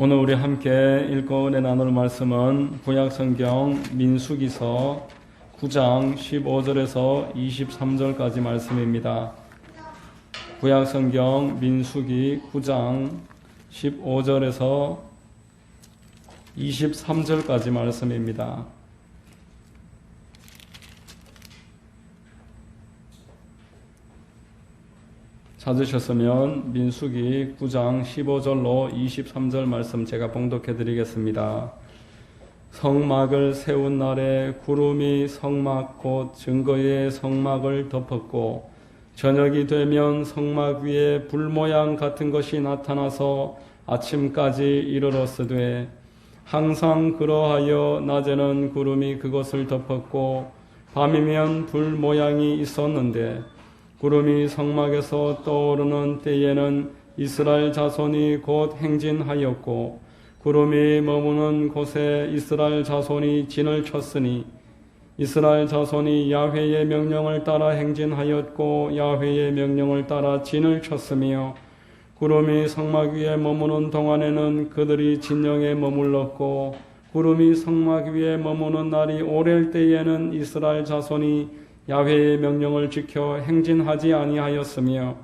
오늘 우리 함께 읽고 나눌 말씀은 구약성경 민수기서 9장 15절에서 23절까지 말씀입니다. 구약성경 민수기 9장 15절에서 23절까지 말씀입니다. 찾으셨으면 민수기 9장 15절로 23절 말씀 제가 봉독해 드리겠습니다. 성막을 세운 날에 구름이 성막 곧 증거의 성막을 덮었고 저녁이 되면 성막 위에 불 모양 같은 것이 나타나서 아침까지 이르렀으되 항상 그러하여 낮에는 구름이 그것을 덮었고 밤이면 불 모양이 있었는데 구름이 성막에서 떠오르는 때에는 이스라엘 자손이 곧 행진하였고 구름이 머무는 곳에 이스라엘 자손이 진을 쳤으니 이스라엘 자손이 야훼의 명령을 따라 행진하였고 야훼의 명령을 따라 진을 쳤으며 구름이 성막 위에 머무는 동안에는 그들이 진영에 머물렀고 구름이 성막 위에 머무는 날이 오랠 때에는 이스라엘 자손이 야훼의 명령을 지켜 행진하지 아니하였으며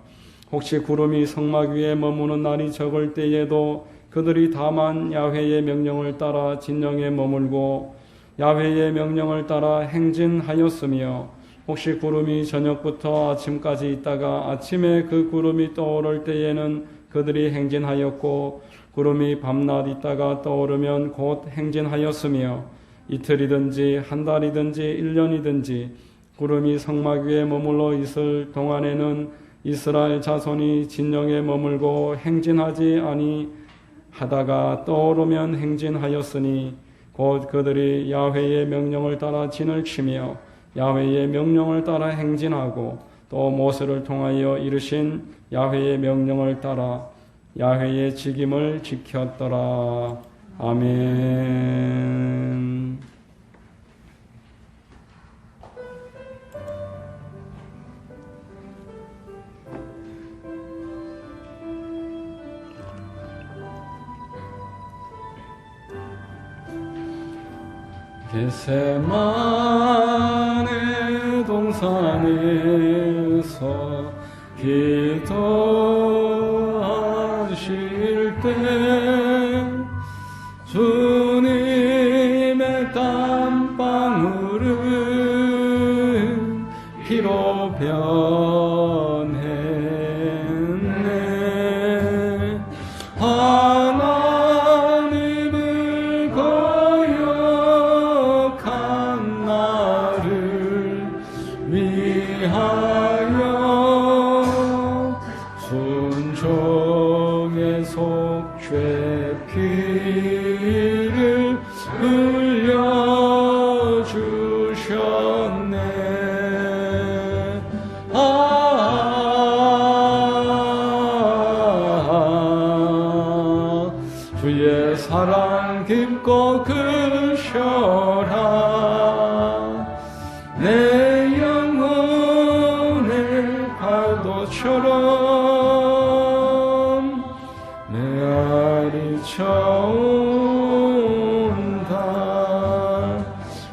혹시 구름이 성막 위에 머무는 날이 적을 때에도 그들이 다만 야훼의 명령을 따라 진영에 머물고 야훼의 명령을 따라 행진하였으며 혹시 구름이 저녁부터 아침까지 있다가 아침에 그 구름이 떠오를 때에는 그들이 행진하였고 구름이 밤낮 있다가 떠오르면 곧 행진하였으며 이틀이든지 한 달이든지 1년이든지 구름이 성막 위에 머물러 있을 동안에는 이스라엘 자손이 진영에 머물고 행진하지 아니하다가 떠오르면 행진하였으니 곧 그들이 야훼의 명령을 따라 진을 치며 야훼의 명령을 따라 행진하고 또 모세를 통하여 이르신 야훼의 명령을 따라 야훼의 직임을 지켰더라. 아멘. 겟세마네 동산에서 기도하실 때 주님의 땀방울은 피로 변했네. 하나님을 거역한 나를 위하여 순종의 속죄 피를 흘려주셨네. 주의 사랑 깊고 크셔라. 내 영혼의 파도처럼 메아리쳐온다.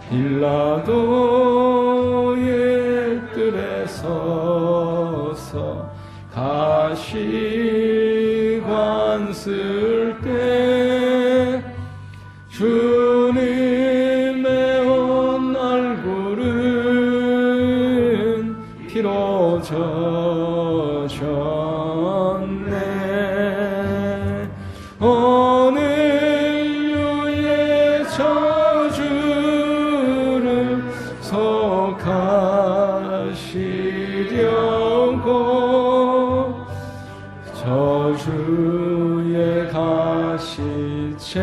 빌라도의 뜰에 서서 가시관 쓸 때 주님의 온 얼굴은 피로 젖었네. 오늘 유의 저주를 속하시려고 저주의 가시채로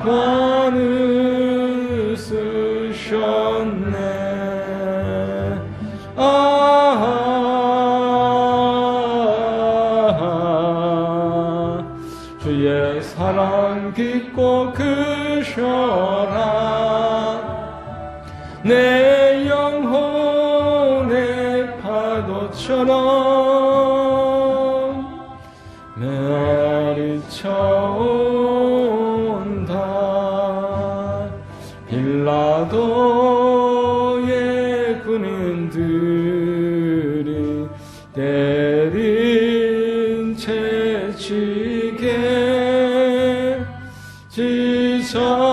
관을 쓰셨네. 주의 사랑 깊고 크셔라. 내 영혼의 파도처럼 메아리 쳐온다. 빌라도의 군인들이 때린 채찍에 지쳐져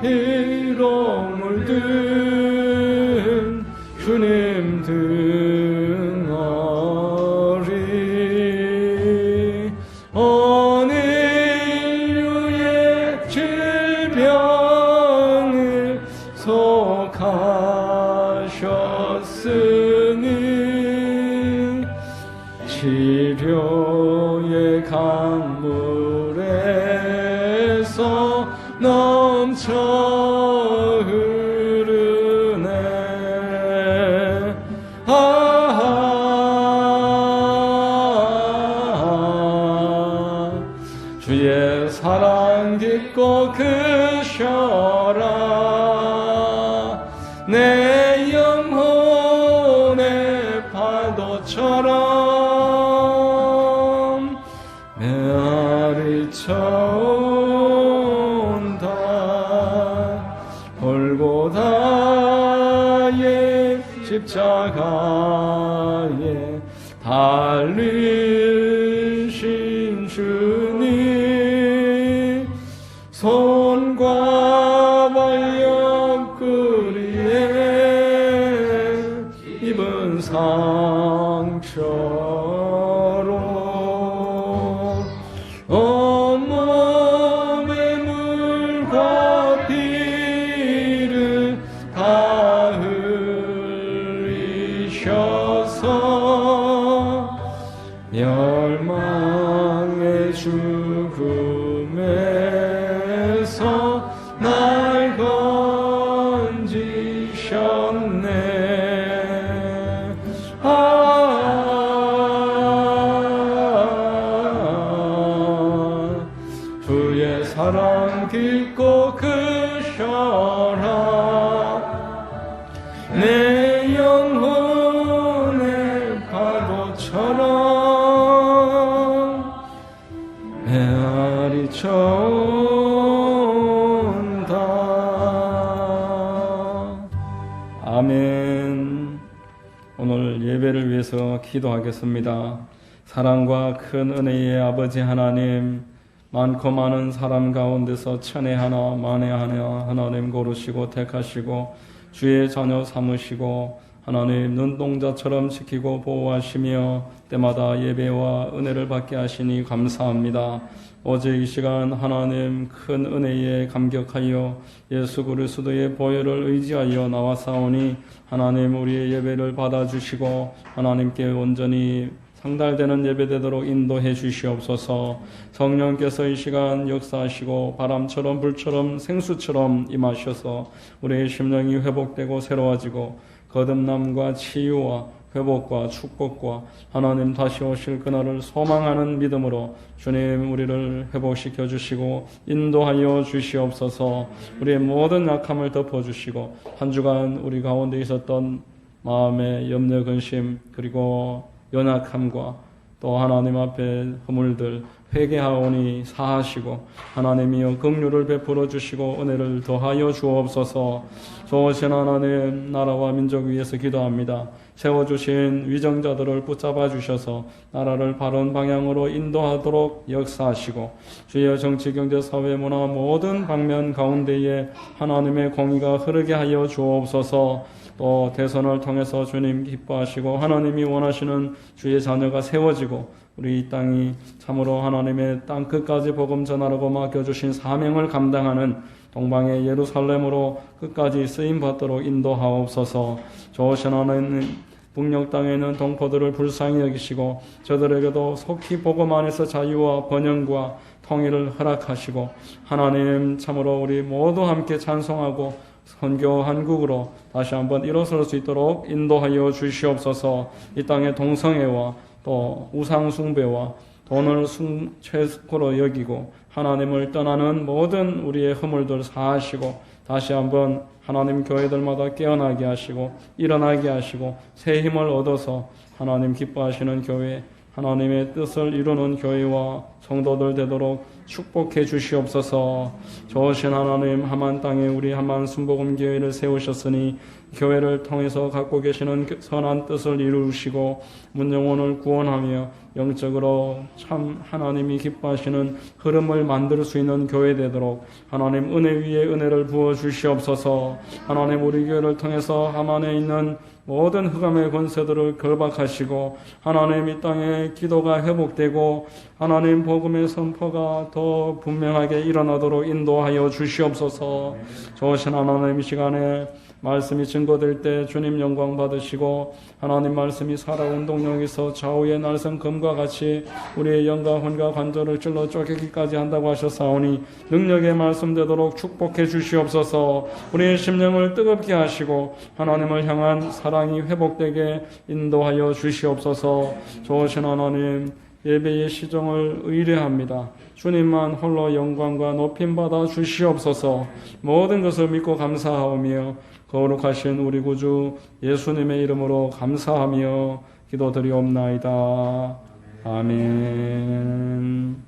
피로 물든 주님 등허리 어느 인류의 질병을 속하셨으니 치료의 강물에서 넘쳐 흐르네. 주의 사랑 깊고 크셔라. 내 영혼의 파도처럼 메아리 쳐온다. 골고다의 십자가에 달리신 주님 손과 발 옆구리에 입은 상처로 온몸의 물과 피를 다 흘리셔서 멸망의 죽음에서 날 건지셨네. 주의 사랑 깊고 크셔라. 내 영혼의 파도처럼 메아리 쳐온다. 아멘. 오늘 예배를 위해서 기도하겠습니다. 사랑과 큰 은혜의 아버지 하나님, 많고 많은 사람 가운데서 천에 하나 만에 하나 하나님 고르시고 택하시고 주의 자녀 삼으시고 하나님 눈동자처럼 지키고 보호하시며 때마다 예배와 은혜를 받게 하시니 감사합니다. 어제 이 시간 하나님 큰 은혜에 감격하여 예수 그리스도의 보혈을 의지하여 나와사오니 하나님 우리의 예배를 받아주시고 하나님께 온전히 상달되는 예배되도록 인도해 주시옵소서. 성령께서 이 시간 역사하시고 바람처럼 불처럼 생수처럼 임하셔서 우리의 심령이 회복되고 새로워지고 거듭남과 치유와 회복과 축복과 하나님 다시 오실 그날을 소망하는 믿음으로 주님 우리를 회복시켜 주시고 인도하여 주시옵소서. 우리의 모든 약함을 덮어주시고 한 주간 우리 가운데 있었던 마음의 염려 근심 그리고 연약함과 또 하나님 앞에 허물들 회개하오니 사하시고 하나님이여 긍휼을 베풀어 주시고 은혜를 더하여 주옵소서. 좋으신 하나님 나라와 민족 위해서 기도합니다. 세워주신 위정자들을 붙잡아 주셔서 나라를 바른 방향으로 인도하도록 역사하시고 주여 정치, 경제, 사회, 문화 모든 방면 가운데에 하나님의 공의가 흐르게 하여 주옵소서. 또 대선을 통해서 주님 기뻐하시고 하나님이 원하시는 주의 자녀가 세워지고 우리 이 땅이 참으로 하나님의 땅 끝까지 복음 전하라고 맡겨주신 사명을 감당하는 동방의 예루살렘으로 끝까지 쓰임받도록 인도하옵소서. 좋으신 하나님 북녘 땅에 있는 동포들을 불쌍히 여기시고 저들에게도 속히 복음 안에서 자유와 번영과 통일을 허락하시고 하나님 참으로 우리 모두 함께 찬송하고 선교 한국으로 다시 한번 일어설 수 있도록 인도하여 주시옵소서. 이 땅의 동성애와 또 우상 숭배와 돈을 최고로 여기고 하나님을 떠나는 모든 우리의 허물들 사하시고 다시 한번 하나님 교회들마다 깨어나게 하시고 일어나게 하시고 새 힘을 얻어서 하나님 기뻐하시는 교회 하나님의 뜻을 이루는 교회와 성도들 되도록 축복해 주시옵소서. 좋으신 하나님, 하만 땅에 우리 하만 순복음교회를 세우셨으니 교회를 통해서 갖고 계시는 선한 뜻을 이루시고 문영혼을 구원하며 영적으로 참 하나님이 기뻐하시는 흐름을 만들 수 있는 교회 되도록 하나님 은혜 위에 은혜를 부어 주시옵소서. 하나님 우리 교회를 통해서 하만에 있는 모든 흑암의 권세들을 결박하시고 하나님 이 땅에 기도가 회복되고 하나님 복음의 선포가 더 분명하게 일어나도록 인도하여 주시옵소서. 좋으신 하나님, 이 시간에 말씀이 증거될 때 주님 영광 받으시고 하나님 말씀이 살아온 동력에서 좌우의 날선 금과 같이 우리의 영과 혼과 관절을 찔러 쪼개기까지 한다고 하셨사오니 능력의 말씀 되도록 축복해 주시옵소서. 우리의 심령을 뜨겁게 하시고 하나님을 향한 사랑이 회복되게 인도하여 주시옵소서. 좋으신 하나님, 예배의 시종을 의뢰합니다. 주님만 홀로 영광과 높임받아 주시옵소서. 모든 것을 믿고 감사하오며 거룩하신 우리 구주 예수님의 이름으로 감사하며 기도드리옵나이다. 아멘.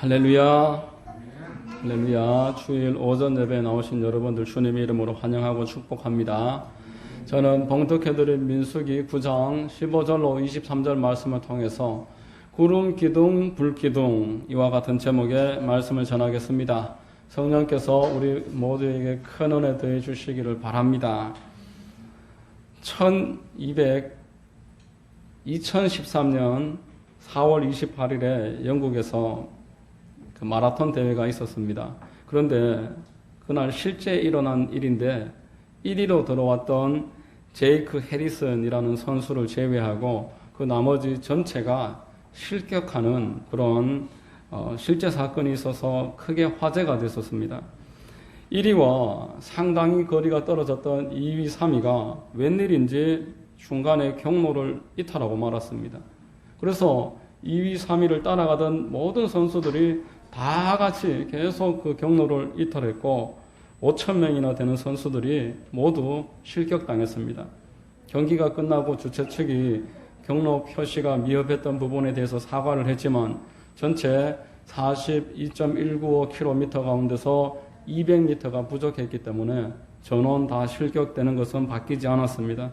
할렐루야. 할렐루야. 주일 오전 예배에 나오신 여러분들 주님의 이름으로 환영하고 축복합니다. 저는 봉독해드린 민수기 9장 15절로 23절 말씀을 통해서 구름 기둥 불 기둥 이와 같은 제목의 말씀을 전하겠습니다. 성령께서 우리 모두에게 큰 은혜 더해 주시기를 바랍니다. 2013년 4월 28일에 영국에서 그 마라톤 대회가 있었습니다. 그런데 그날 실제 일어난 일인데 1위로 들어왔던 제이크 해리슨이라는 선수를 제외하고 그 나머지 전체가 실격하는 그런 실제 사건이 있어서 크게 화제가 됐었습니다. 1위와 상당히 거리가 떨어졌던 2위, 3위가 웬일인지 중간에 경로를 이탈하고 말았습니다. 그래서 2위, 3위를 따라가던 모든 선수들이 다 같이 계속 그 경로를 이탈했고 5,000명이나 되는 선수들이 모두 실격당했습니다. 경기가 끝나고 주최 측이 경로 표시가 미흡했던 부분에 대해서 사과를 했지만 전체 42.195km 가운데서 200m가 부족했기 때문에 전원 다 실격되는 것은 바뀌지 않았습니다.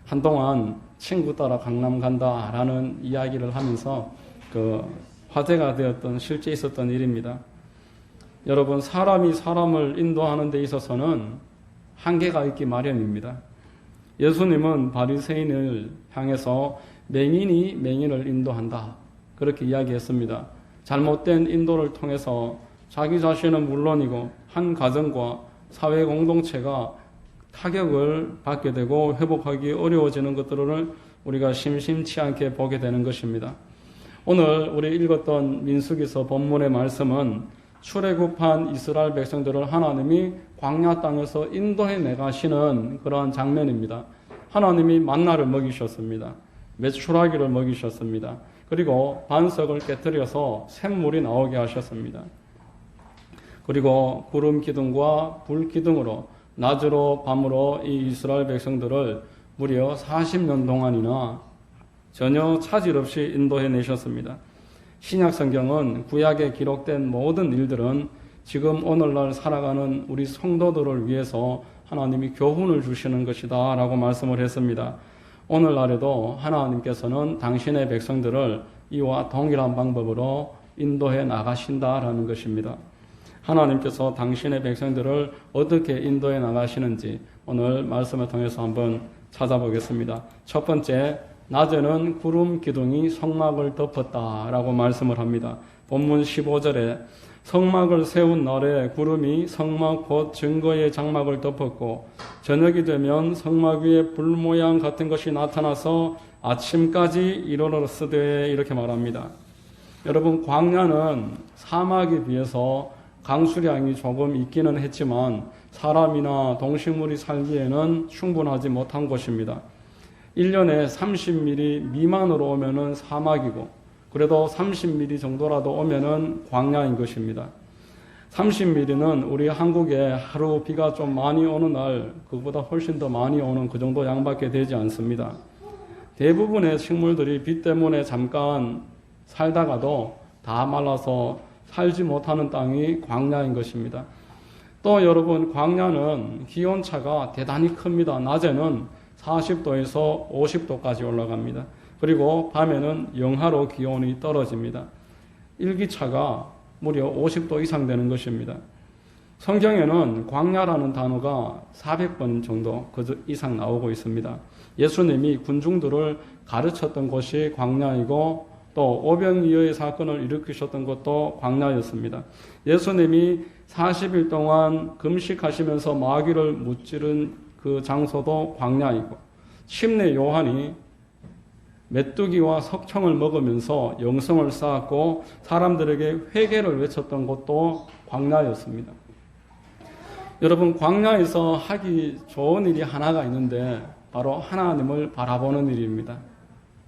한동안 친구 따라 강남 간다라는 이야기를 하면서 화제가 되었던 실제 있었던 일입니다. 여러분, 사람이 사람을 인도하는 데 있어서는 한계가 있기 마련입니다. 예수님은 바리새인을 향해서 맹인이 맹인을 인도한다, 그렇게 이야기했습니다. 잘못된 인도를 통해서 자기 자신은 물론이고 한 가정과 사회 공동체가 타격을 받게 되고 회복하기 어려워지는 것들을 우리가 심심치 않게 보게 되는 것입니다. 오늘 우리 읽었던 민수기서 본문의 말씀은 출애굽한 이스라엘 백성들을 하나님이 광야 땅에서 인도해 내가시는 그러한 장면입니다. 하나님이 만나를 먹이셨습니다. 메추라기를 먹이셨습니다. 그리고 반석을 깨뜨려서 샘물이 나오게 하셨습니다. 그리고 구름 기둥과 불 기둥으로 낮으로 밤으로 이 이스라엘 백성들을 무려 40년 동안이나 전혀 차질 없이 인도해 내셨습니다. 신약 성경은 구약에 기록된 모든 일들은 지금 오늘날 살아가는 우리 성도들을 위해서 하나님이 교훈을 주시는 것이다 라고 말씀을 했습니다. 오늘날에도 하나님께서는 당신의 백성들을 이와 동일한 방법으로 인도해 나가신다라는 것입니다. 하나님께서 당신의 백성들을 어떻게 인도해 나가시는지 오늘 말씀을 통해서 한번 찾아보겠습니다. 첫 번째, 낮에는 구름 기둥이 성막을 덮었다라고 말씀을 합니다. 본문 15절에 성막을 세운 날에 구름이 성막 곧 증거의 장막을 덮었고 저녁이 되면 성막 위에 불 모양 같은 것이 나타나서 아침까지 이르렀으되 이렇게 말합니다. 여러분, 광야는 사막에 비해서 강수량이 조금 있기는 했지만 사람이나 동식물이 살기에는 충분하지 못한 곳입니다. 1년에 30mm 미만으로 오면은 사막이고, 그래도 30mm 정도라도 오면은 광야인 것입니다. 30mm는 우리 한국에 하루 비가 좀 많이 오는 날, 그보다 훨씬 더 많이 오는 그 정도 양밖에 되지 않습니다. 대부분의 식물들이 비 때문에 잠깐 살다가도 다 말라서 살지 못하는 땅이 광야인 것입니다. 또 여러분, 광야는 기온차가 대단히 큽니다. 낮에는 40도에서 50도까지 올라갑니다. 그리고 밤에는 영하로 기온이 떨어집니다. 일기차가 무려 50도 이상 되는 것입니다. 성경에는 광야라는 단어가 400번 정도 그 이상 나오고 있습니다. 예수님이 군중들을 가르쳤던 곳이 광야이고 또 오병이어의 사건을 일으키셨던 것도 광야였습니다. 예수님이 40일 동안 금식하시면서 마귀를 무찌른 그 장소도 광야이고, 침례 요한이 메뚜기와 석청을 먹으면서 영성을 쌓았고 사람들에게 회개를 외쳤던 곳도 광야였습니다. 여러분, 광야에서 하기 좋은 일이 하나가 있는데 바로 하나님을 바라보는 일입니다.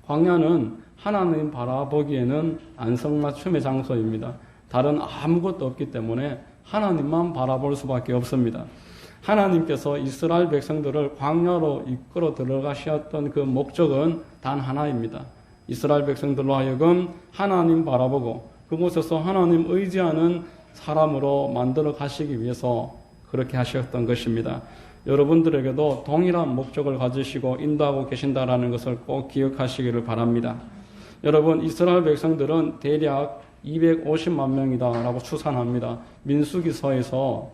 광야는 하나님 바라보기에는 안성맞춤의 장소입니다. 다른 아무것도 없기 때문에 하나님만 바라볼 수밖에 없습니다. 하나님께서 이스라엘 백성들을 광야로 이끌어 들어가셨던 그 목적은 단 하나입니다. 이스라엘 백성들로 하여금 하나님 바라보고 그곳에서 하나님 의지하는 사람으로 만들어 가시기 위해서 그렇게 하셨던 것입니다. 여러분들에게도 동일한 목적을 가지시고 인도하고 계신다라는 것을 꼭 기억하시기를 바랍니다. 여러분, 이스라엘 백성들은 대략 250만 명이다라고 추산합니다. 민수기서에서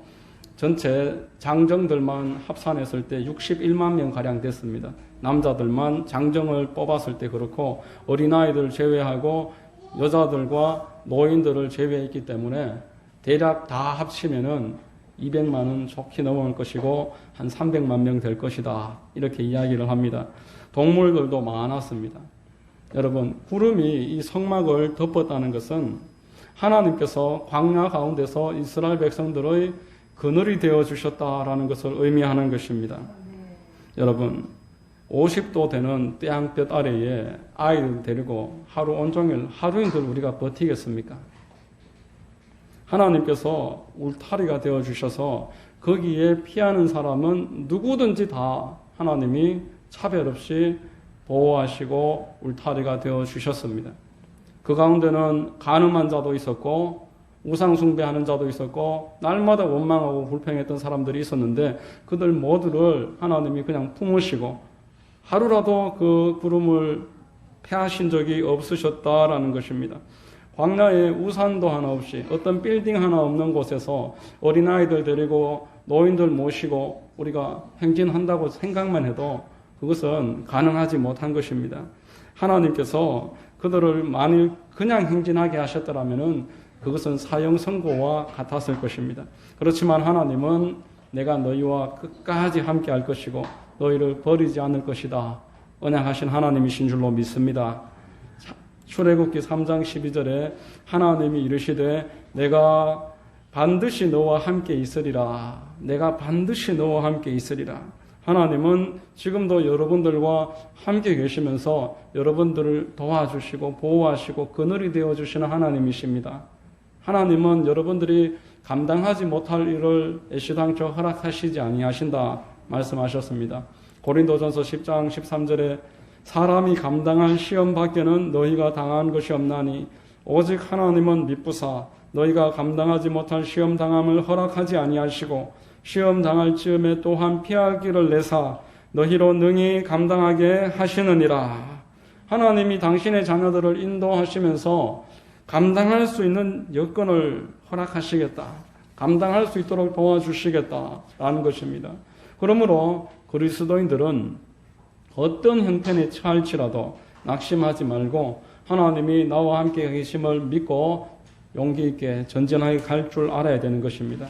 전체 장정들만 합산했을 때 61만 명가량 됐습니다. 남자들만 장정을 뽑았을 때 그렇고 어린아이들 제외하고 여자들과 노인들을 제외했기 때문에 대략 다 합치면은 200만은 좋게 넘어올 것이고 한 300만 명 될 것이다. 이렇게 이야기를 합니다. 동물들도 많았습니다. 여러분, 구름이 이 성막을 덮었다는 것은 하나님께서 광야 가운데서 이스라엘 백성들의 그늘이 되어주셨다라는 것을 의미하는 것입니다. 여러분, 50도 되는 태양볕 아래에 아이들 데리고 하루 온종일 하루인들 우리가 버티겠습니까? 하나님께서 울타리가 되어주셔서 거기에 피하는 사람은 누구든지 다 하나님이 차별 없이 보호하시고 울타리가 되어주셨습니다. 그 가운데는 간음한 자도 있었고 우상숭배하는 자도 있었고 날마다 원망하고 불평했던 사람들이 있었는데 그들 모두를 하나님이 그냥 품으시고 하루라도 그 구름을 패하신 적이 없으셨다라는 것입니다. 광야에 우산도 하나 없이 어떤 빌딩 하나 없는 곳에서 어린아이들 데리고 노인들 모시고 우리가 행진한다고 생각만 해도 그것은 가능하지 못한 것입니다. 하나님께서 그들을 만일 그냥 행진하게 하셨더라면 그것은 사형 선고와 같았을 것입니다. 그렇지만 하나님은 내가 너희와 끝까지 함께 할 것이고 너희를 버리지 않을 것이다. 언약하신 하나님이신 줄로 믿습니다. 출애굽기 3장 12절에 하나님이 이르시되 내가 반드시 너와 함께 있으리라. 내가 반드시 너와 함께 있으리라. 하나님은 지금도 여러분들과 함께 계시면서 여러분들을 도와주시고 보호하시고 그늘이 되어주시는 하나님이십니다. 하나님은 여러분들이 감당하지 못할 일을 애시당초 허락하시지 아니하신다 말씀하셨습니다. 고린도전서 10장 13절에 사람이 감당할 시험 밖에는 너희가 당한 것이 없나니 오직 하나님은 미쁘사 너희가 감당하지 못할 시험 당함을 허락하지 아니하시고 시험 당할 즈음에 또한 피할 길을 내사 너희로 능히 감당하게 하시느니라. 하나님이 당신의 자녀들을 인도하시면서 감당할 수 있는 여건을 허락하시겠다. 감당할 수 있도록 도와주시겠다라는 것입니다. 그러므로 그리스도인들은 어떤 형편에 처할지라도 낙심하지 말고 하나님이 나와 함께 계심을 믿고 용기 있게 전진하게 갈 줄 알아야 되는 것입니다.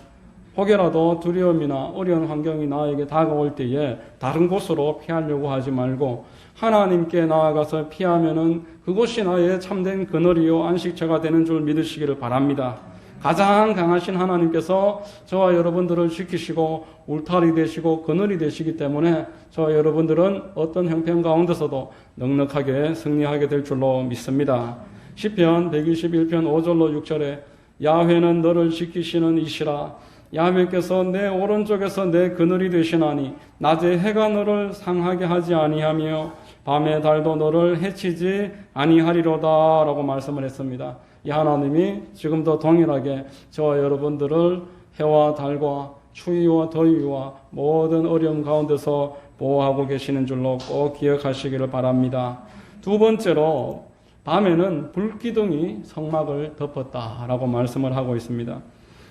혹여라도 두려움이나 어려운 환경이 나에게 다가올 때에 다른 곳으로 피하려고 하지 말고 하나님께 나아가서 피하면은 그곳이 나의 참된 그늘이요 안식처가 되는 줄 믿으시기를 바랍니다. 가장 강하신 하나님께서 저와 여러분들을 지키시고 울타리 되시고 그늘이 되시기 때문에 저와 여러분들은 어떤 형편 가운데서도 넉넉하게 승리하게 될 줄로 믿습니다. 시편 121편 5절로 6절에 야훼는 너를 지키시는 이시라. 야훼께서 내 오른쪽에서 내 그늘이 되시나니 낮에 해가 너를 상하게 하지 아니하며 밤에 달도 너를 해치지 아니하리로다 라고 말씀을 했습니다. 이 하나님이 지금도 동일하게 저와 여러분들을 해와 달과 추위와 더위와 모든 어려움 가운데서 보호하고 계시는 줄로 꼭 기억하시기를 바랍니다. 두 번째로 밤에는 불기둥이 성막을 덮었다라고 말씀을 하고 있습니다.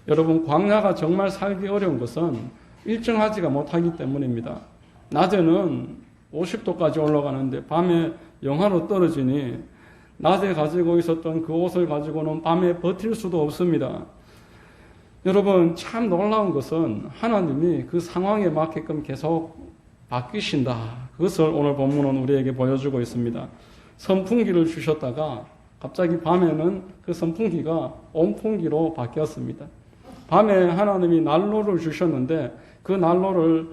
여러분, 광야가 정말 살기 어려운 것은 일정하지가 못하기 때문입니다. 낮에는 50도까지 올라가는데 밤에 영하로 떨어지니 낮에 가지고 있었던 그 옷을 가지고는 밤에 버틸 수도 없습니다. 여러분, 참 놀라운 것은 하나님이 그 상황에 맞게끔 계속 바뀌신다. 그것을 오늘 본문은 우리에게 보여주고 있습니다. 선풍기를 주셨다가 갑자기 밤에는 그 선풍기가 온풍기로 바뀌었습니다. 밤에 하나님이 난로를 주셨는데 그 난로를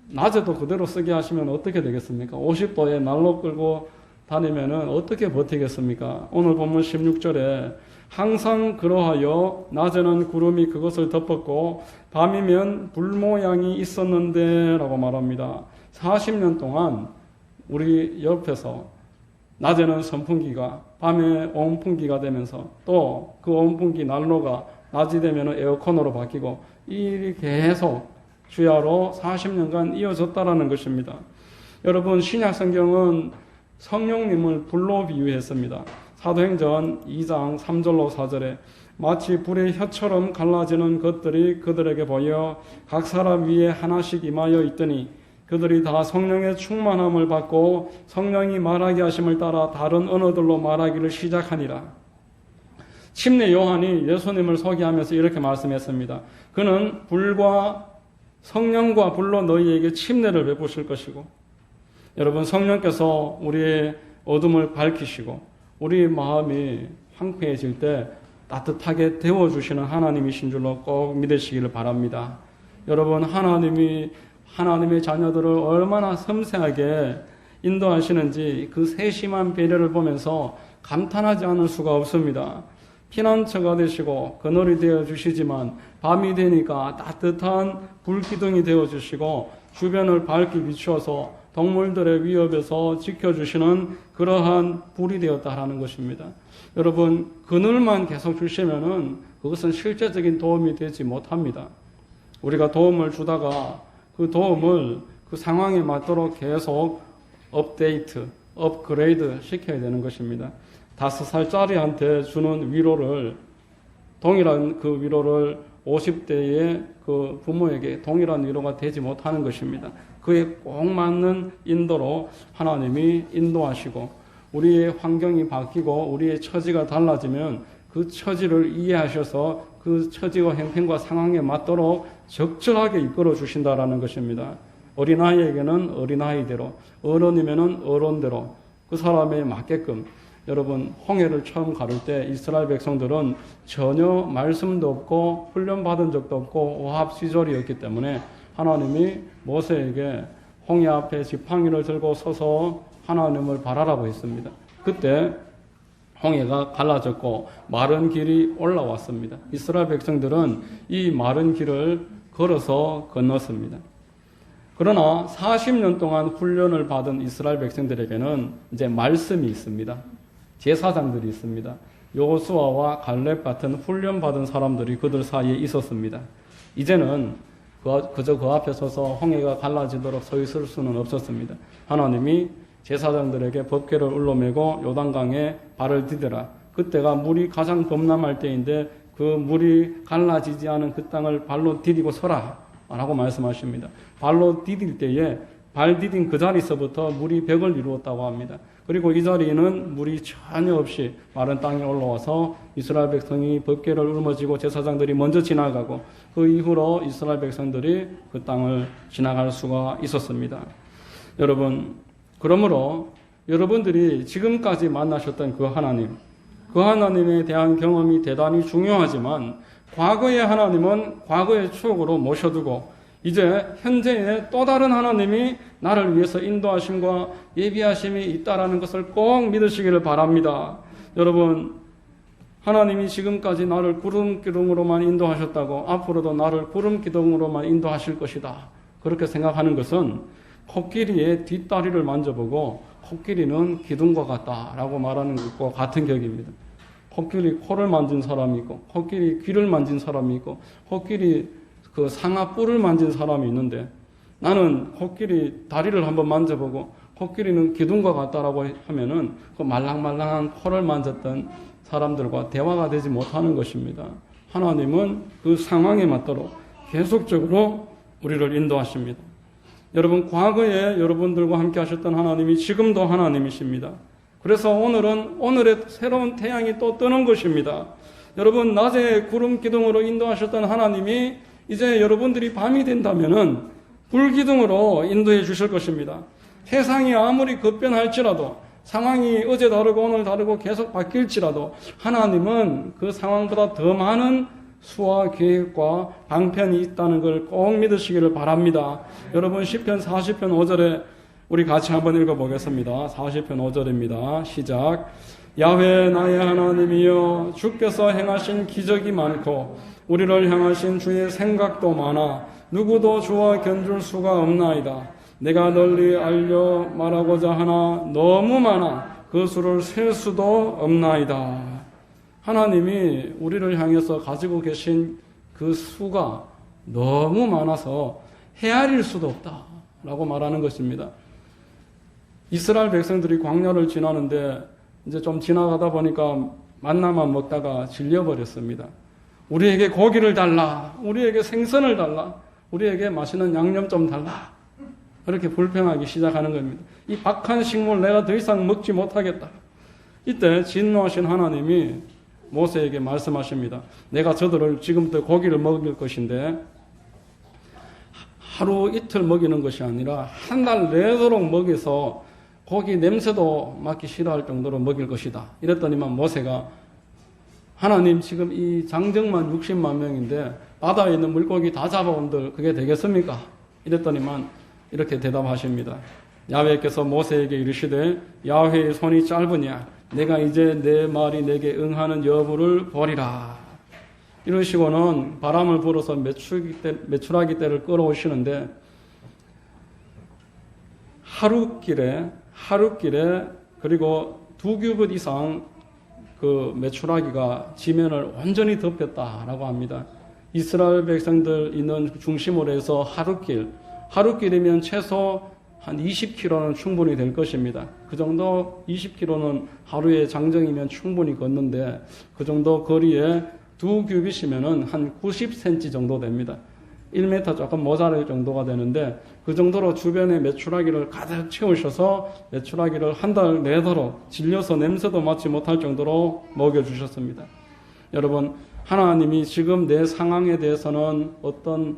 낮에도 그대로 쓰게 하시면 어떻게 되겠습니까? 50도에 난로 끌고 다니면은 어떻게 버티겠습니까? 오늘 본문 16절에 항상 그러하여 낮에는 구름이 그것을 덮었고 밤이면 불 모양이 있었는데 라고 말합니다. 40년 동안 우리 옆에서 낮에는 선풍기가 밤에 온풍기가 되면서 또 그 온풍기 난로가 낮이 되면 에어컨으로 바뀌고 이 일이 계속 주야로 40년간 이어졌다라는 것입니다. 여러분, 신약 성경은 성령님을 불로 비유했습니다. 사도행전 2장 3절로 4절에 마치 불의 혀처럼 갈라지는 것들이 그들에게 보여 각 사람 위에 하나씩 임하여 있더니 그들이 다 성령의 충만함을 받고 성령이 말하게 하심을 따라 다른 언어들로 말하기를 시작하니라. 침례 요한이 예수님을 소개하면서 이렇게 말씀했습니다. 그는 불과 성령과 불로 너희에게 침례를 베푸실 것이고, 여러분, 성령께서 우리의 어둠을 밝히시고 우리의 마음이 황폐해질 때 따뜻하게 데워주시는 하나님이신 줄로 꼭 믿으시기를 바랍니다. 여러분, 하나님이 하나님의 자녀들을 얼마나 섬세하게 인도하시는지 그 세심한 배려를 보면서 감탄하지 않을 수가 없습니다. 피난처가 되시고 그늘이 되어주시지만 밤이 되니까 따뜻한 불기둥이 되어주시고 주변을 밝게 비추어서 동물들의 위협에서 지켜주시는 그러한 불이 되었다라는 것입니다. 여러분, 그늘만 계속 주시면은 그것은 실제적인 도움이 되지 못합니다. 우리가 도움을 주다가 그 도움을 그 상황에 맞도록 계속 업데이트, 업그레이드 시켜야 되는 것입니다. 5살짜리한테 주는 위로를, 동일한 그 위로를 50대의 그 부모에게 동일한 위로가 되지 못하는 것입니다. 그에 꼭 맞는 인도로 하나님이 인도하시고 우리의 환경이 바뀌고 우리의 처지가 달라지면 그 처지를 이해하셔서 그 처지와 형편과 상황에 맞도록 적절하게 이끌어 주신다라는 것입니다. 어린아이에게는 어린아이대로, 어른이면은 어른대로 그 사람에 맞게끔. 여러분, 홍해를 처음 가를 때 이스라엘 백성들은 전혀 말씀도 없고 훈련받은 적도 없고 오합시졸이었기 때문에 하나님이 모세에게 홍해 앞에 지팡이를 들고 서서 하나님을 바라라고 했습니다. 그때 홍해가 갈라졌고 마른 길이 올라왔습니다. 이스라엘 백성들은 이 마른 길을 걸어서 건넜습니다. 그러나 40년 동안 훈련을 받은 이스라엘 백성들에게는 이제 말씀이 있습니다. 제사장들이 있습니다. 여호수아와 갈렙 같은 훈련받은 사람들이 그들 사이에 있었습니다. 이제는 그저 그 앞에 서서 홍해가 갈라지도록 서 있을 수는 없었습니다. 하나님이 제사장들에게 법궤를 울러매고 요단강에 발을 디뎌라. 그때가 물이 가장 범람할 때인데 그 물이 갈라지지 않은 그 땅을 발로 디디고 서라 라고 말씀하십니다. 발로 디딜 때에 발 디딘 그 자리에서부터 물이 벽을 이루었다고 합니다. 그리고 이 자리에는 물이 전혀 없이 마른 땅에 올라와서 이스라엘 백성이 법궤를 울머지고 제사장들이 먼저 지나가고 그 이후로 이스라엘 백성들이 그 땅을 지나갈 수가 있었습니다. 여러분, 그러므로 여러분들이 지금까지 만나셨던 그 하나님에 대한 경험이 대단히 중요하지만 과거의 하나님은 과거의 추억으로 모셔두고 이제 현재의 또 다른 하나님이 나를 위해서 인도하심과 예비하심이 있다라는 것을 꼭 믿으시기를 바랍니다. 여러분, 하나님이 지금까지 나를 구름 기둥으로만 인도하셨다고 앞으로도 나를 구름 기둥으로만 인도하실 것이다. 그렇게 생각하는 것은 코끼리의 뒷다리를 만져보고 코끼리는 기둥과 같다라고 말하는 것과 같은 격입니다. 코끼리 코를 만진 사람이 있고 코끼리 귀를 만진 사람이 있고 코끼리 그 상아 뿔을 만진 사람이 있는데 나는 코끼리 다리를 한번 만져보고 코끼리는 기둥과 같다라고 하면은 그 말랑말랑한 코를 만졌던 사람들과 대화가 되지 못하는 것입니다. 하나님은 그 상황에 맞도록 계속적으로 우리를 인도하십니다. 여러분, 과거에 여러분들과 함께 하셨던 하나님이 지금도 하나님이십니다. 그래서 오늘은 오늘의 새로운 태양이 또 뜨는 것입니다. 여러분, 낮에 구름 기둥으로 인도하셨던 하나님이 이제 여러분들이 밤이 된다면은 불기둥으로 인도해 주실 것입니다. 세상이 아무리 급변할지라도 상황이 어제 다르고 오늘 다르고 계속 바뀔지라도 하나님은 그 상황보다 더 많은 수와 계획과 방편이 있다는 걸 꼭 믿으시기를 바랍니다. 여러분, 시편 40편 5절에 우리 같이 한번 읽어보겠습니다. 40편 5절입니다. 시작. 야훼 나의 하나님이여, 주께서 행하신 기적이 많고 우리를 향하신 주의 생각도 많아 누구도 주와 견줄 수가 없나이다. 내가 널리 알려 말하고자 하나 너무 많아 그 수를 셀 수도 없나이다. 하나님이 우리를 향해서 가지고 계신 그 수가 너무 많아서 헤아릴 수도 없다라고 말하는 것입니다. 이스라엘 백성들이 광야를 지나는데 이제 좀 지나가다 보니까 만나만 먹다가 질려버렸습니다. 우리에게 고기를 달라, 우리에게 생선을 달라, 우리에게 맛있는 양념 좀 달라, 그렇게 불평하기 시작하는 겁니다. 이 박한 식물 내가 더 이상 먹지 못하겠다. 이때 진노하신 하나님이 모세에게 말씀하십니다. 내가 저들을 지금부터 고기를 먹일 것인데 하루 이틀 먹이는 것이 아니라 한 달 내도록 먹여서 고기 냄새도 맡기 싫어할 정도로 먹일 것이다. 이랬더니만 모세가 하나님, 지금 이 장정만 60만 명인데 바다에 있는 물고기 다 잡아온들 그게 되겠습니까? 이랬더니만 이렇게 대답하십니다. 야훼께서 모세에게 이르시되 야훼의 손이 짧으냐, 내가 이제 내 말이 내게 응하는 여부를 보리라. 이러시고는 바람을 불어서 메추라기 떼를 끌어오시는데 하룻길에 그리고 2규빗 이상 그 메추라기가 지면을 온전히 덮였다라고 합니다. 이스라엘 백성들 있는 중심으로 해서 하룻길이면 최소 한 20km는 충분히 될 것입니다. 그 정도 20km는 하루에 장정이면 충분히 걷는데 그 정도 거리에 2규빗이면은 한 90cm 정도 됩니다. 1m 조금 모자랄 정도가 되는데 그 정도로 주변에 메추라기를 가득 채우셔서 메추라기를 한 달 내도록 질려서 냄새도 맡지 못할 정도로 먹여주셨습니다. 여러분, 하나님이 지금 내 상황에 대해서는 어떤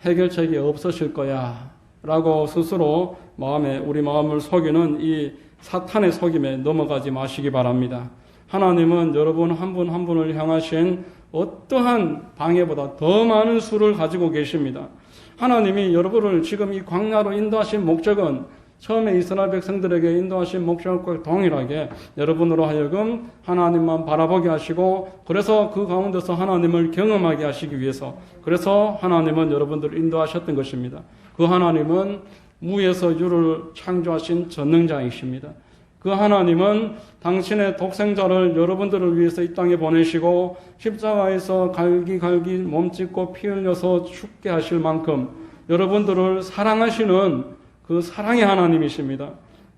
해결책이 없으실 거야 라고 스스로 우리 마음을 속이는 이 사탄의 속임에 넘어가지 마시기 바랍니다. 하나님은 여러분 한 분 한 분을 향하신 어떠한 방해보다 더 많은 수를 가지고 계십니다. 하나님이 여러분을 지금 이 광야로 인도하신 목적은 처음에 이스라엘 백성들에게 인도하신 목적과 동일하게 여러분으로 하여금 하나님만 바라보게 하시고 그래서 그 가운데서 하나님을 경험하게 하시기 위해서 그래서 하나님은 여러분들을 인도하셨던 것입니다. 그 하나님은 무에서 유를 창조하신 전능자이십니다. 그 하나님은 당신의 독생자를 여러분들을 위해서 이 땅에 보내시고 십자가에서 갈기갈기 몸짓고 피 흘려서 죽게 하실 만큼 여러분들을 사랑하시는 그 사랑의 하나님이십니다.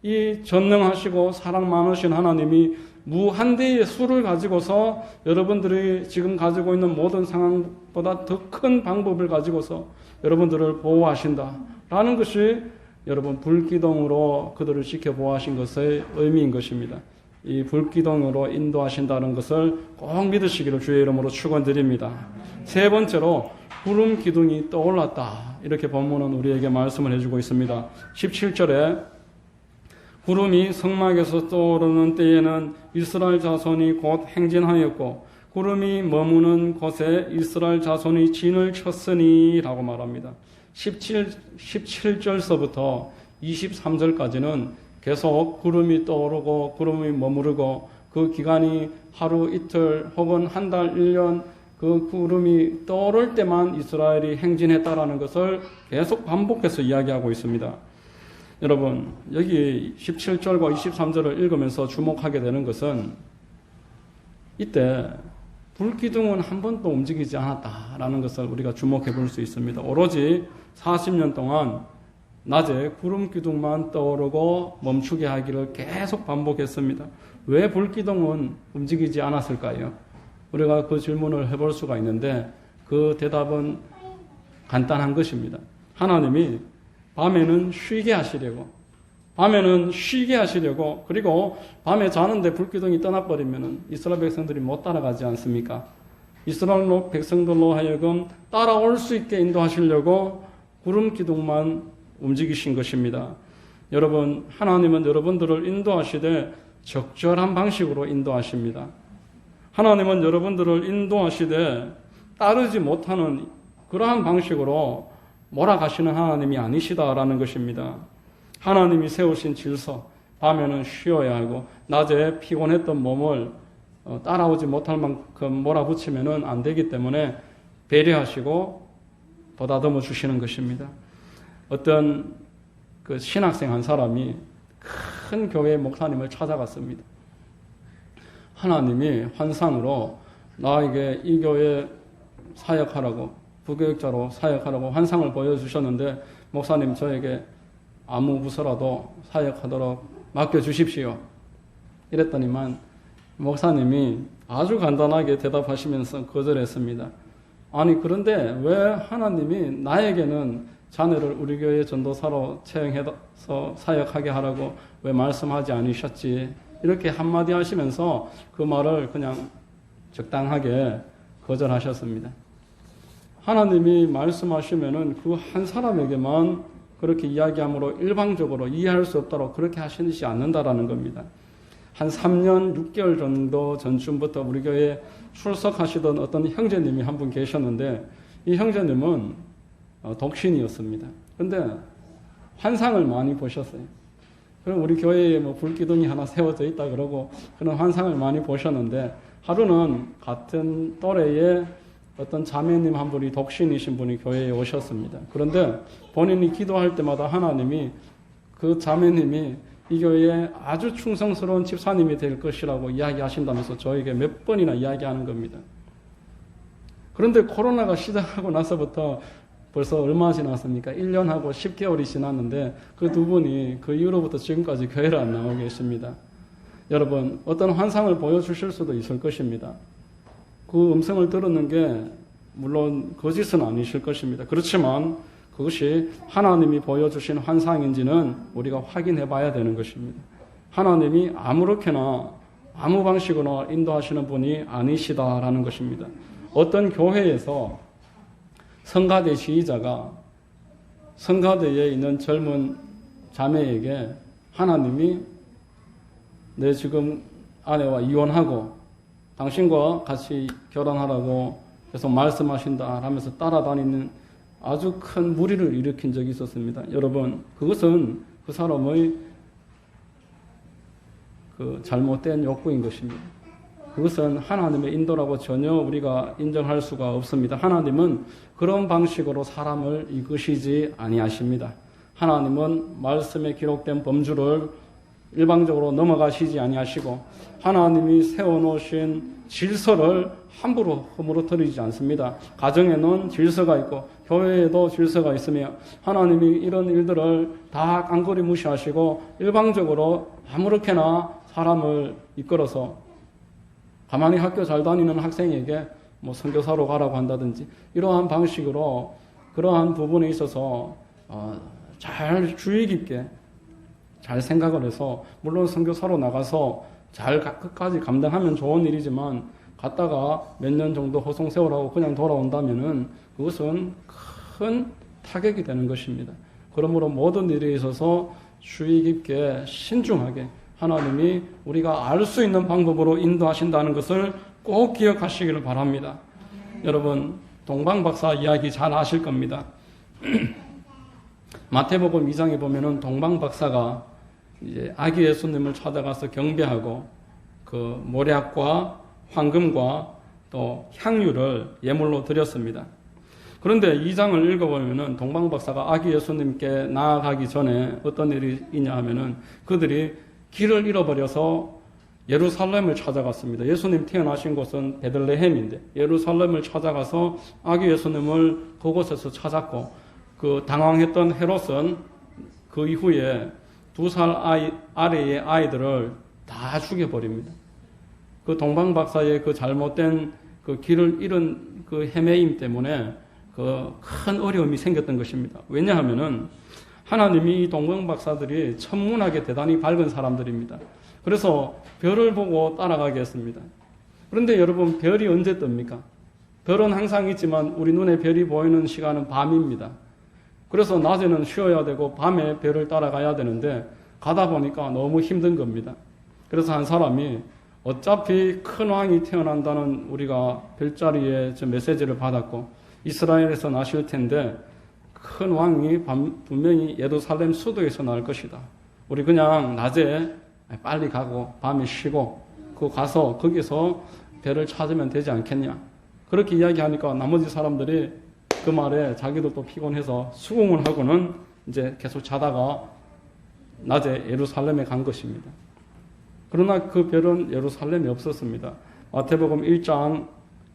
이 전능하시고 사랑 많으신 하나님이 무한대의 수를 가지고서 여러분들이 지금 가지고 있는 모든 상황보다 더 큰 방법을 가지고서 여러분들을 보호하신다라는 것이 여러분 불기둥으로 그들을 지켜보아하신 것의 의미인 것입니다. 이 불기둥으로 인도하신다는 것을 꼭 믿으시기를 주의 이름으로 축원드립니다. 세 번째로 구름 기둥이 떠올랐다. 이렇게 본문은 우리에게 말씀을 해주고 있습니다. 17절에 구름이 성막에서 떠오르는 때에는 이스라엘 자손이 곧 행진하였고 구름이 머무는 곳에 이스라엘 자손이 진을 쳤으니 라고 말합니다. 17절서부터 23절까지는 계속 구름이 떠오르고 구름이 머무르고 그 기간이 하루 이틀 혹은 한 달, 1년 그 구름이 떠오를 때만 이스라엘이 행진했다라는 것을 계속 반복해서 이야기하고 있습니다. 여러분, 여기 17절과 23절을 읽으면서 주목하게 되는 것은 이때 불기둥은 한 번도 움직이지 않았다라는 것을 우리가 주목해 볼 수 있습니다. 오로지 40년 동안 낮에 구름 기둥만 떠오르고 멈추게 하기를 계속 반복했습니다. 왜 불기둥은 움직이지 않았을까요? 우리가 그 질문을 해볼 수가 있는데 그 대답은 간단한 것입니다. 하나님이 밤에는 쉬게 하시려고 그리고 밤에 자는데 불기둥이 떠나버리면 이스라엘 백성들이 못 따라가지 않습니까? 이스라엘 백성들로 하여금 따라올 수 있게 인도하시려고 구름 기둥만 움직이신 것입니다. 여러분, 하나님은 여러분들을 인도하시되 적절한 방식으로 인도하십니다. 하나님은 여러분들을 인도하시되 따르지 못하는 그러한 방식으로 몰아가시는 하나님이 아니시다라는 것입니다. 하나님이 세우신 질서, 밤에는 쉬어야 하고 낮에 피곤했던 몸을 따라오지 못할 만큼 몰아붙이면 안 되기 때문에 배려하시고 보다듬어 주시는 것입니다. 어떤 그 신학생 한 사람이 큰 교회 목사님을 찾아갔습니다. 하나님이 환상으로 나에게 이 교회 사역하라고, 부교육자로 사역하라고 환상을 보여주셨는데 목사님 저에게 아무 부서라도 사역하도록 맡겨주십시오. 이랬더니만 목사님이 아주 간단하게 대답하시면서 거절했습니다. 아니 그런데 왜 하나님이 나에게는 자네를 우리 교회 전도사로 채용해서 사역하게 하라고 왜 말씀하지 않으셨지? 이렇게 한마디 하시면서 그 말을 그냥 적당하게 거절하셨습니다. 하나님이 말씀하시면은 그 한 사람에게만 그렇게 이야기함으로 일방적으로 이해할 수 없도록 그렇게 하시지 않는다라는 겁니다. 한 3년 6개월 정도 전쯤부터 우리 교회에 출석하시던 어떤 형제님이 한 분 계셨는데 이 형제님은 독신이었습니다. 그런데 환상을 많이 보셨어요. 그럼 우리 교회에 뭐 불기둥이 하나 세워져 있다 그러고 그런 환상을 많이 보셨는데 하루는 같은 또래의 어떤 자매님 한 분이 독신이신 분이 교회에 오셨습니다. 그런데 본인이 기도할 때마다 하나님이 그 자매님이 이 교회에 아주 충성스러운 집사님이 될 것이라고 이야기하신다면서 저에게 몇 번이나 이야기하는 겁니다. 그런데 코로나가 시작하고 나서부터 벌써 얼마 지났습니까? 1년하고 10개월이 지났는데 그 두 분이 그 이후로부터 지금까지 교회를 안 나오고 계십니다. 여러분, 어떤 환상을 보여주실 수도 있을 것입니다. 그 음성을 들었는 게 물론 거짓은 아니실 것입니다. 그렇지만 그것이 하나님이 보여주신 환상인지는 우리가 확인해 봐야 되는 것입니다. 하나님이 아무렇게나 아무 방식으로 인도하시는 분이 아니시다라는 것입니다. 어떤 교회에서 성가대 지휘자가 성가대에 있는 젊은 자매에게 하나님이 내 지금 아내와 이혼하고 당신과 같이 결혼하라고 계속 말씀하신다 하면서 따라다니는 아주 큰 무리를 일으킨 적이 있었습니다. 여러분, 그것은 그 사람의 그 잘못된 욕구인 것입니다. 그것은 하나님의 인도라고 전혀 우리가 인정할 수가 없습니다. 하나님은 그런 방식으로 사람을 이끄시지 아니하십니다. 하나님은 말씀에 기록된 범주를 일방적으로 넘어가시지 아니하시고 하나님이 세워놓으신 질서를 함부로 허물어뜨리지 않습니다. 가정에는 질서가 있고 교회에도 질서가 있으며 하나님이 이런 일들을 다 깡그리 무시하시고 일방적으로 아무렇게나 사람을 이끌어서 가만히 학교 잘 다니는 학생에게 뭐 선교사로 가라고 한다든지 이러한 방식으로 그러한 부분에 있어서 잘 주의 깊게 잘 생각을 해서, 물론 선교사로 나가서 잘 끝까지 감당하면 좋은 일이지만 갔다가 몇 년 정도 허송 세월하고 그냥 돌아온다면은 그것은 큰 타격이 되는 것입니다. 그러므로 모든 일에 있어서 주의 깊게 신중하게 하나님이 우리가 알 수 있는 방법으로 인도하신다는 것을 꼭 기억하시기를 바랍니다. 여러분, 동방박사 이야기 잘 아실 겁니다. 마태복음 2장에 보면은 동방박사가 이제 아기 예수님을 찾아가서 경배하고 그 모략과 황금과 또 향유를 예물로 드렸습니다. 그런데 2장을 읽어보면은 동방박사가 아기 예수님께 나아가기 전에 어떤 일이 있냐 하면은 그들이 길을 잃어버려서 예루살렘을 찾아갔습니다. 예수님 태어나신 곳은 베들레헴인데 예루살렘을 찾아가서 아기 예수님을 그곳에서 찾았고, 그 당황했던 헤롯은 그 이후에 2살 아래의 아이들을 다 죽여버립니다. 그 동방박사의 그 잘못된 그 길을 잃은 그 헤매임 때문에 그 큰 어려움이 생겼던 것입니다. 왜냐하면은 하나님이 이 동방박사들이 천문학에 대단히 밝은 사람들입니다. 그래서 별을 보고 따라가게 했습니다. 그런데 여러분, 별이 언제 뜹니까? 별은 항상 있지만 우리 눈에 별이 보이는 시간은 밤입니다. 그래서 낮에는 쉬어야 되고 밤에 별을 따라가야 되는데 가다 보니까 너무 힘든 겁니다. 그래서 한 사람이 어차피 큰 왕이 태어난다는 우리가 별자리에 저 메시지를 받았고 이스라엘에서 나실 텐데 큰 왕이 분명히 예루살렘 수도에서 날 것이다. 우리 그냥 낮에 빨리 가고 밤에 쉬고 그 가서 거기서 별을 찾으면 되지 않겠냐. 그렇게 이야기하니까 나머지 사람들이 그 말에 자기도 또 피곤해서 수긍을 하고는 이제 계속 자다가 낮에 예루살렘에 간 것입니다. 그러나 그 별은 예루살렘에 없었습니다. 마태복음 2장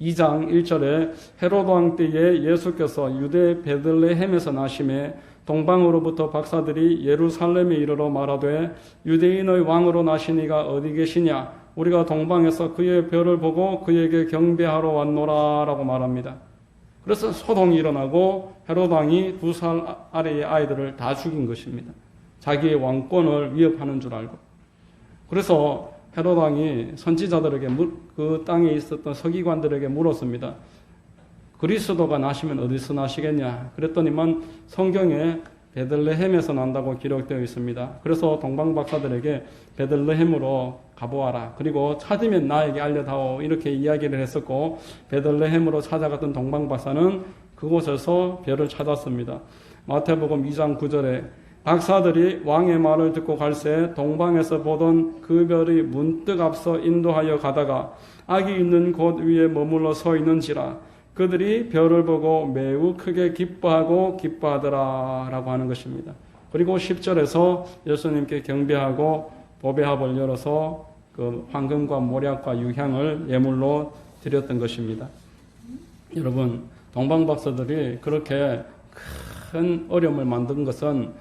1절에 헤롯 왕 때에 예수께서 유대 베들레헴에서 나심에 동방으로부터 박사들이 예루살렘에 이르러 말하되 유대인의 왕으로 나시니가 어디 계시냐? 우리가 동방에서 그의 별을 보고 그에게 경배하러 왔노라 라고 말합니다. 그래서 소동이 일어나고 헤롯 왕이 2살 아래의 아이들을 다 죽인 것입니다. 자기의 왕권을 위협하는 줄 알고. 그래서 헤롯 왕이 선지자들에게 그 땅에 있었던 서기관들에게 물었습니다. 그리스도가 나시면 어디서 나시겠냐? 그랬더니만 성경에 베들레헴에서 난다고 기록되어 있습니다. 그래서 동방박사들에게 베들레헴으로 가보아라. 그리고 찾으면 나에게 알려다오. 이렇게 이야기를 했었고 베들레헴으로 찾아갔던 동방박사는 그곳에서 별을 찾았습니다. 마태복음 2장 9절에 박사들이 왕의 말을 듣고 갈새 동방에서 보던 그 별이 문득 앞서 인도하여 가다가 아기 있는 곳 위에 머물러 서 있는지라 그들이 별을 보고 매우 크게 기뻐하더라 라고 하는 것입니다. 그리고 10절에서 예수님께 경배하고 보배합을 열어서 그 황금과 모략과 유향을 예물로 드렸던 것입니다. 여러분, 동방박사들이 그렇게 큰 어려움을 만든 것은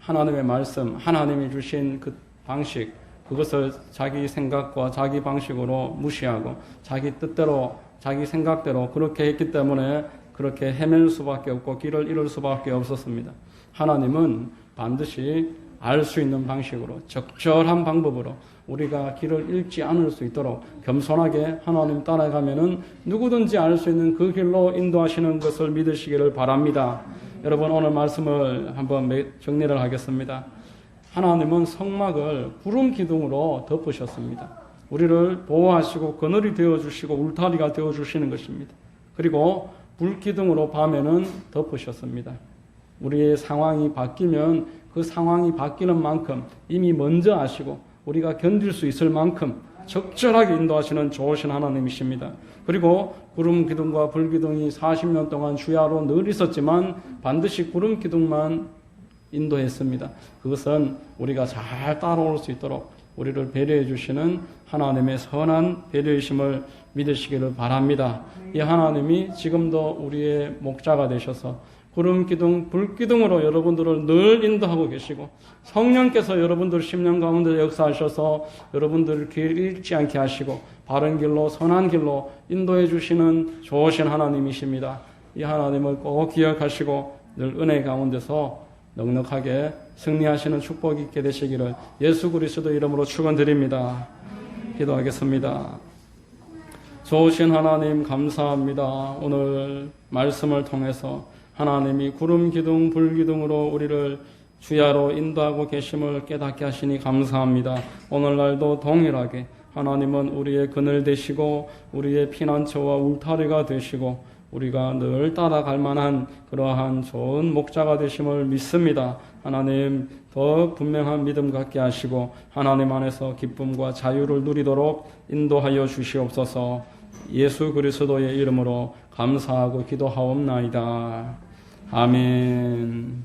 하나님의 말씀, 하나님이 주신 그 방식, 그것을 자기 생각과 자기 방식으로 무시하고 자기 뜻대로, 자기 생각대로 그렇게 했기 때문에 그렇게 헤맬 수밖에 없고 길을 잃을 수밖에 없었습니다. 하나님은 반드시 알 수 있는 방식으로, 적절한 방법으로 우리가 길을 잃지 않을 수 있도록 겸손하게 하나님 따라가면은 누구든지 알 수 있는 그 길로 인도하시는 것을 믿으시기를 바랍니다. 여러분, 오늘 말씀을 한번 정리를 하겠습니다. 하나님은 성막을 구름 기둥으로 덮으셨습니다. 우리를 보호하시고 그늘이 되어주시고 울타리가 되어주시는 것입니다. 그리고 불 기둥으로 밤에는 덮으셨습니다. 우리의 상황이 바뀌면 그 상황이 바뀌는 만큼 이미 먼저 아시고 우리가 견딜 수 있을 만큼 적절하게 인도하시는 좋으신 하나님이십니다. 그리고 구름 기둥과 불 기둥이 40년 동안 주야로 늘 있었지만 반드시 구름 기둥만 인도했습니다. 그것은 우리가 잘 따라올 수 있도록 우리를 배려해 주시는 하나님의 선한 배려이심을 믿으시기를 바랍니다. 이 하나님이 지금도 우리의 목자가 되셔서 구름 기둥, 불 기둥으로 여러분들을 늘 인도하고 계시고 성령께서 여러분들 심령 가운데 역사하셔서 여러분들을 길 잃지 않게 하시고 바른 길로 선한 길로 인도해 주시는 좋으신 하나님이십니다. 이 하나님을 꼭 기억하시고 늘 은혜 가운데서 넉넉하게 승리하시는 축복이 있게 되시기를 예수 그리스도 이름으로 축원드립니다. 기도하겠습니다. 좋으신 하나님 감사합니다. 오늘 말씀을 통해서 하나님이 구름 기둥 불 기둥으로 우리를 주야로 인도하고 계심을 깨닫게 하시니 감사합니다. 오늘날도 동일하게 하나님은 우리의 그늘 되시고 우리의 피난처와 울타리가 되시고 우리가 늘 따라갈 만한 그러한 좋은 목자가 되심을 믿습니다. 하나님 더 분명한 믿음 갖게 하시고 하나님 안에서 기쁨과 자유를 누리도록 인도하여 주시옵소서. 예수 그리스도의 이름으로 감사하고 기도하옵나이다. 아멘.